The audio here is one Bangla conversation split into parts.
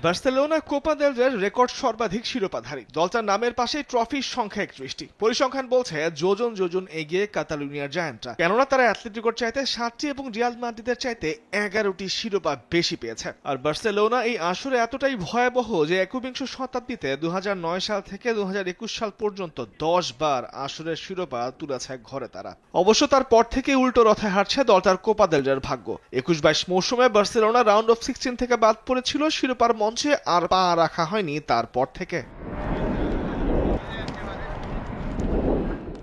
বার্সেলোনা কোপা দেল রের রেকর্ড সর্বাধিক শিরোপাধারী। দলটার নামের পাশে ট্রফির সংখ্যা 31টি। পরিসংখ্যান বলছে যোজন যোজন এগিয়ে কাতালুনিয়ার জায়ান্টরা, কেননা তারা অ্যাথলেটিকোর চাইতে 7টি এবং রিয়াল মাদ্রিদের চাইতে 11টি শিরোপা বেশি পেয়েছে। আর বার্সেলোনা এই আসরে এতটাই ভয়াবহ যে একবিংশ শতাব্দীতে 2009 সাল থেকে 2021 সাল পর্যন্ত 10 বার আসরের শিরোপা তুলেছে ঘরে তারা। অবশ্য তারপর থেকে উল্টো রথে হারছে দলটার কোপা দেল রের ভাগ্য। 21-22 মৌসুমে বার্সেলোনা রাউন্ড অফ 16 থেকে বাদ পড়েছিল, শিরোপার মঞ্চে আর পা রাখা হয়নি তারপর থেকে।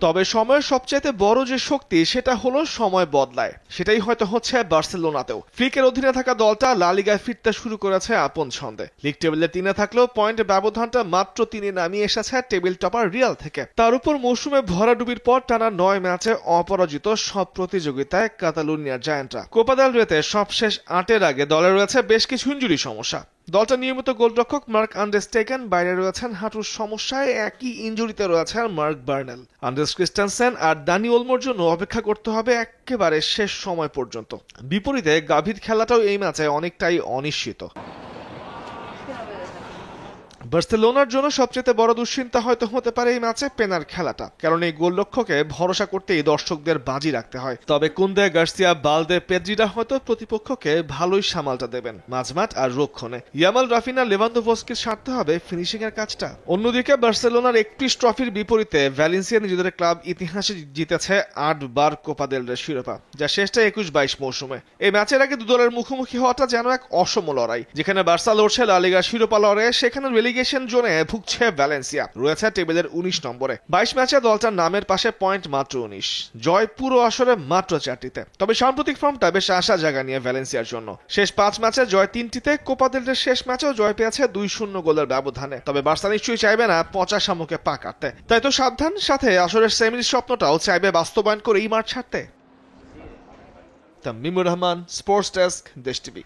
তবে সময়ের সবচাইতে বড় যে শক্তি সেটা হলো সময় বদলায়। সেটাই হয়তো হচ্ছে বার্সেলোনাতেও। ফ্লিকের অধীনে থাকা দলটা লা লিগায় ফিরতে শুরু করেছে আপন ছন্দে। লিগ টেবিলে 3-এ থাকলেও পয়েন্ট ব্যবধানটা মাত্র 3-এ নামিয়ে এসেছে টেবিল টপার রিয়াল থেকে। তার উপর মৌসুমে ভরাডুবির পর টানা 9 ম্যাচে অপরাজিত সব প্রতিযোগিতায় কাতালুনিয়ার জায়ান্টরা। কোপা দেল রেতে সবশেষ 8-এর আগে দলে রয়েছে বেশ কিছু ইনজুরি সমস্যা। দলটা নিয়মিত গোলরক্ষক মার্ক আন্দ্রেস টেকেন বাইরে রয়েছেন হাঁটুর সমস্যায়, একই ইনজুরিতে রয়েছেন মার্ক বার্নেল। আন্দ্রেস ক্রিস্টেনসেন আর দানি ওলমোর জন্য অপেক্ষা করতে হবে একেবারে শেষ সময় পর্যন্ত। বিপরীতে গাভীর খেলাটাও এই ম্যাচে অনেকটাই অনিশ্চিত। বার্সেলোনার জন্য সবচেয়ে বড় দুশ্চিন্তা হয়তো হতে পারে এই ম্যাচে পেনার খেলাটা, কারণ এই গোলরক্ষকে ভরসা করতেই দর্শকদের বাজি রাখতে হয়। তবে কুন্দে, গার্সিয়া, বালদে, পেদ্রিরা হয়তো প্রতিপক্ষকে ভালোই সামালটা দেবেন মাঝমাঠ আর রক্ষণে। ইয়ামাল, রাফিনা, লেভানদোভস্কির সারতে হবে ফিনিশিং এর কাজটা। অন্যদিকে বার্সেলোনার 31 ট্রফির বিপরীতে ভ্যালেন্সিয়া নিজেদের ক্লাব ইতিহাসে জিতেছে 8 বার কোপা দেল রে শিরোপা, যা শেষটা 21-22 মৌসুমে। এই ম্যাচের আগে দুদলের মুখোমুখি হওয়াটা যেন এক অসম লড়াই। যেখানে বার্সা লড়ছে লা লিগার শিরোপা লড়াইয়ে, সেখানে রেলিগেশন জোনে ভুগছে ভ্যালেন্সিয়া, রয়েছে টেবিলের 19 নম্বরে। 22 ম্যাচে দলটার নামের পাশে পয়েন্ট মাত্র 19, জয় পুরো আসরে মাত্র 4টিতে। তবে সাম্প্রতিক ফর্মটা বেশ আশা জাগা নিয়ে ভ্যালেন্সিয়ার জন্য। শেষ 5 ম্যাচে জয় 3টিতে, কোপা দেল রের শেষ ম্যাচেও জয় পেয়েছে 2-0 গোলের ব্যবধানে। তবে বার্সা নিশ্চয়ই চাইবে না পচা শামুকে পা কাটতে, তাই তো সাবধান, সাথে আসরের সেমির স্বপ্নটাও চাইবে বাস্তবায়ন করে এই মাঠ ছাড়তে। তামিমুর রহমান, স্পোর্টস ডেস্ক, দেশ টিভি।